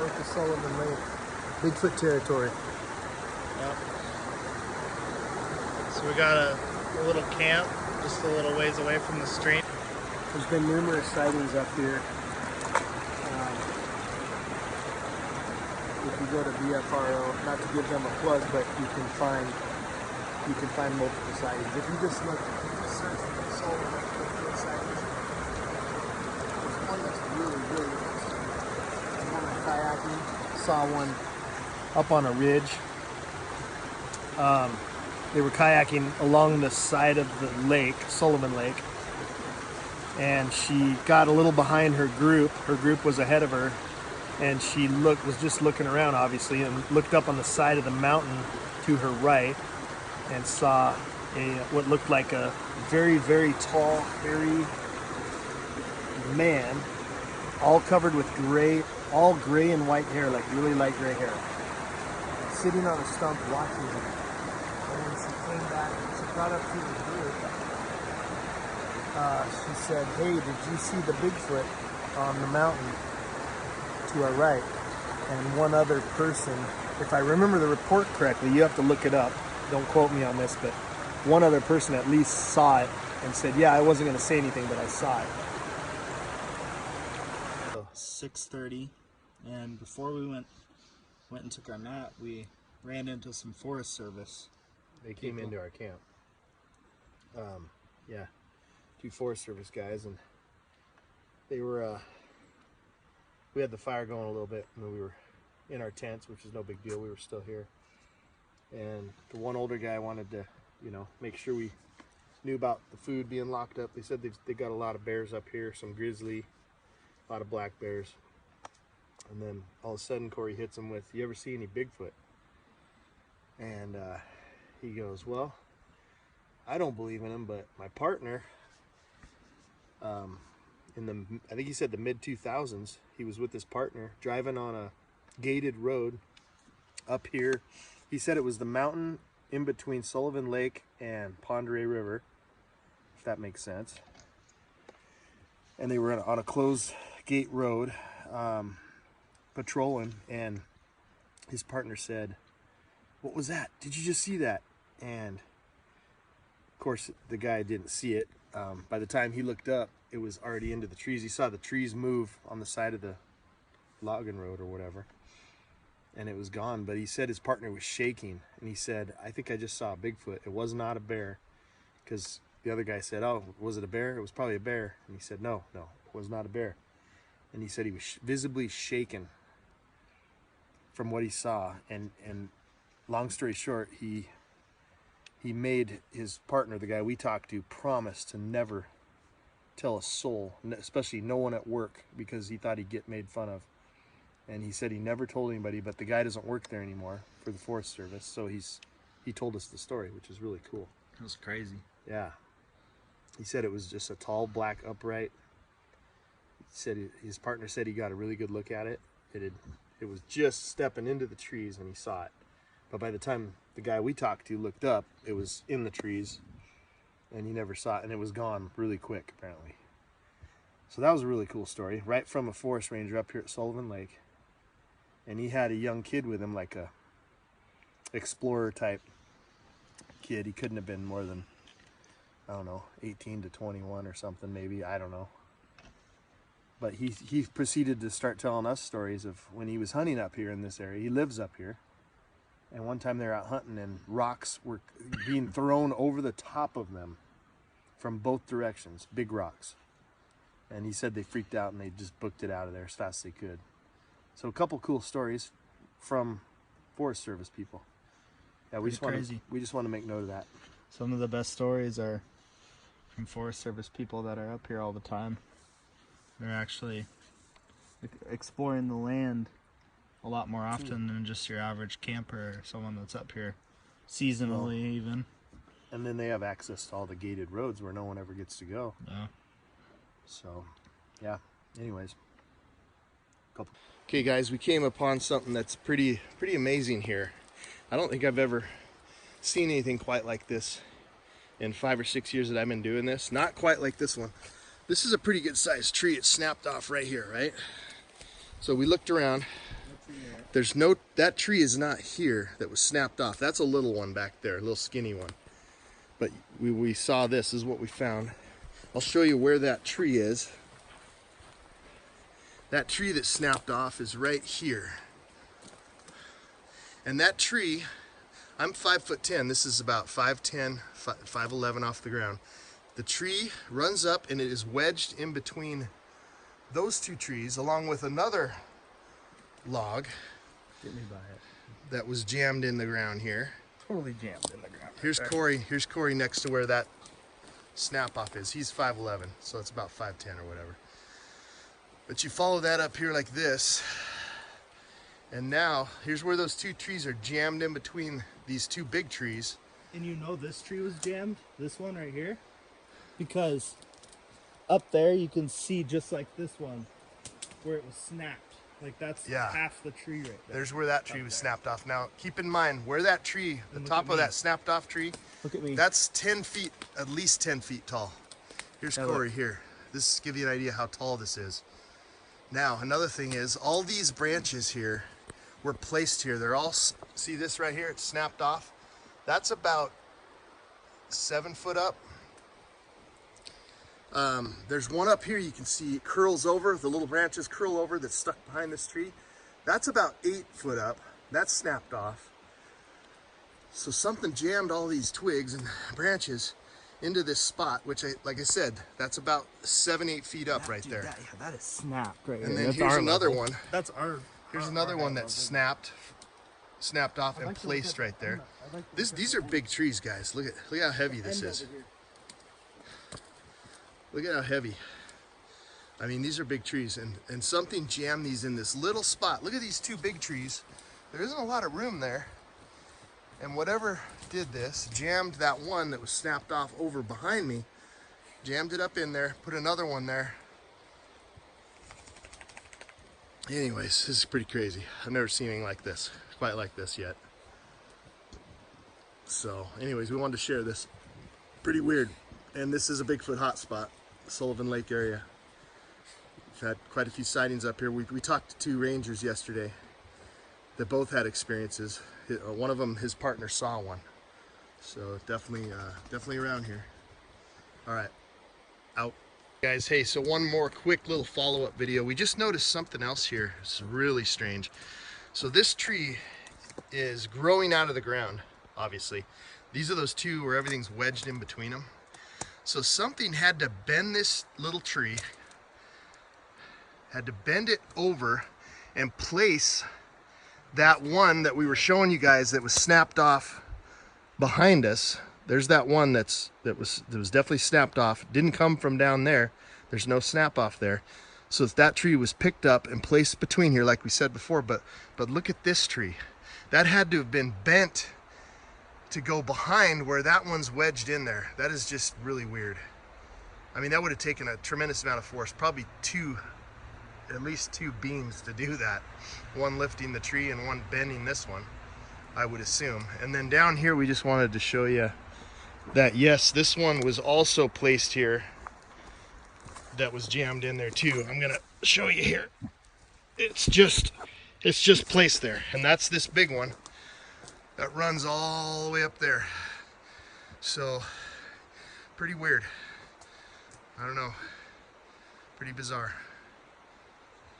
north of Sullivan Lake. Bigfoot territory. Yep. So we got a little camp just a little ways away from the stream. There's been numerous sightings up here. If you go to BFRO, not to give them a plug, but you can find multiple sightings. If you just look, search for Sullivan Lake Bigfoot sightings. There's one that's really interesting. One I'm kayaking, saw one up on a ridge. They were kayaking along the side of the lake, Sullivan Lake, and she got a little behind her group. Her group was ahead of her, and she was just looking around, obviously, and looked up on the side of the mountain to her right and saw what looked like a very, very tall, hairy man, all covered with all gray and white hair, like really light gray hair, sitting on a stump watching him. And when she came back, she got up to the group. She said, "Hey, did you see the Bigfoot on the mountain to our right?" And one other person, if I remember the report correctly, you have to look it up, don't quote me on this, but one other person at least saw it and said, "Yeah, I wasn't going to say anything, but I saw it." 6:30, and before we went and took our nap, we ran into some Forest Service. They came into our camp. Yeah, 2 Forest Service guys, and they were, we had the fire going a little bit, and we were in our tents, which is no big deal. We were still here. And the one older guy wanted to, make sure we knew about the food being locked up. They said they got a lot of bears up here, some grizzly, a lot of black bears. And then all of a sudden Corey hits him with, "You ever see any Bigfoot?" And he goes, "Well, I don't believe in him, but my partner, I think he said the mid-2000s, he was with his partner driving on a gated road up here." He said it was the mountain in between Sullivan Lake and Pondere River, if that makes sense. And they were on a closed gate road, patrolling, and his partner said, "What was that? Did you just see that?" And of course the guy didn't see it. By the time he looked up, it was already into the trees. He saw the trees move on the side of the logging road or whatever, and it was gone. But he said his partner was shaking, and he said, "I think I just saw a Bigfoot. It was not a bear." Because the other guy said, "Oh, was it a bear?" "It was probably a bear." And he said, no, it was not a bear. And he said he was visibly shaken from what he saw. And long story short, he made his partner, the guy we talked to, promise to never tell a soul, especially no one at work, because he thought he'd get made fun of. And he said he never told anybody, but the guy doesn't work there anymore for the Forest Service, so he told us the story, which is really cool. It was crazy. Yeah. He said it was just a tall, black, upright. He said his partner said he got a really good look at it. It was just stepping into the trees and he saw it. But by the time the guy we talked to looked up, it was in the trees and he never saw it, and it was gone really quick, apparently. So that was a really cool story, right from a forest ranger up here at Sullivan Lake. And he had a young kid with him, like a explorer type kid. He couldn't have been more than, I don't know, 18 to 21 or something, maybe, I don't know. But he proceeded to start telling us stories of when he was hunting up here in this area. He lives up here. And one time they were out hunting and rocks were being thrown over the top of them from both directions, big rocks. And he said they freaked out and they just booked it out of there as fast as they could. So a couple cool stories from Forest Service people. Yeah, we just want to make note of that. Some of the best stories are from Forest Service people that are up here all the time. They're actually exploring the land a lot more often than just your average camper or someone that's up here seasonally, even. And then they have access to all the gated roads where no one ever gets to go. Yeah. So, yeah. Anyways. Okay, guys, we came upon something that's pretty amazing here. I don't think I've ever seen anything quite like this in 5 or 6 years that I've been doing this. Not quite like this one. This is a pretty good sized tree. It snapped off right here, right? So we looked around. There's no, that tree is not here that was snapped off. That's a little one back there, a little skinny one. But we saw this is what we found. I'll show you where that tree is. That tree that snapped off is right here. And that tree, I'm 5'10". This is about 5'10", 5'11" off the ground. The tree runs up and it is wedged in between those two trees, along with another log that was jammed in the ground here. Totally jammed in the ground. Here's Corey. Here's Corey next to where that snap off is. He's 5'11", so it's about 5'10" or whatever. But you follow that up here like this, and now here's where those two trees are jammed in between these two big trees. And you know this tree was jammed, this one right here, because up there you can see just like this one where it was snapped. Like that's half the tree right there. There's where that tree was snapped off. Now keep in mind where that tree, the top of that snapped off tree, look at me. That's 10 feet, at least 10 feet tall. Here's Corey here. This gives you an idea how tall this is. Now another thing is all these branches here were placed here. They're all, see this right here, it's snapped off. That's about 7 foot up. There's one up here you can see it curls over, the little branches curl over that's stuck behind this tree. That's about 8 foot up. That's snapped off. So something jammed all these twigs and branches into this spot, which like I said, that's about 7-8 feet up right there. That is snapped right and here. then here's another one. That's our. Here's another one that's snapped off and placed right there. These are big trees, guys. Look how heavy this is. Look at how heavy. I mean, these are big trees, and something jammed these in this little spot. Look at these two big trees. There isn't a lot of room there. And whatever did this, jammed that one that was snapped off over behind me, jammed it up in there, put another one there. Anyways, this is pretty crazy. I've never seen anything like this, quite like this yet. So, anyways, we wanted to share this. Pretty weird. And this is a Bigfoot hotspot, Sullivan Lake area. We've had quite a few sightings up here. We talked to 2 rangers yesterday that both had experiences. One of them, his partner, saw one. So definitely around here. All right, out. Guys, hey, so one more quick little follow-up video. We just noticed something else here. It's really strange. So this tree is growing out of the ground, obviously. These are those two where everything's wedged in between them. So something had to bend this little tree, had to bend it over and place that one that we were showing you guys that was snapped off behind us. There's that one that was definitely snapped off. Didn't come from down there. There's no snap off there. So that tree was picked up and placed between here, like we said before. But look at this tree. That had to have been bent to go behind where that one's wedged in there. That is just really weird. I mean, that would have taken a tremendous amount of force, probably at least two beams to do that. One lifting the tree and one bending this one, I would assume. And then down here, we just wanted to show you that yes, this one was also placed here. That was jammed in there too. I'm gonna show you here. It's just placed there, and that's this big one that runs all the way up there. So pretty weird. I don't know, pretty bizarre.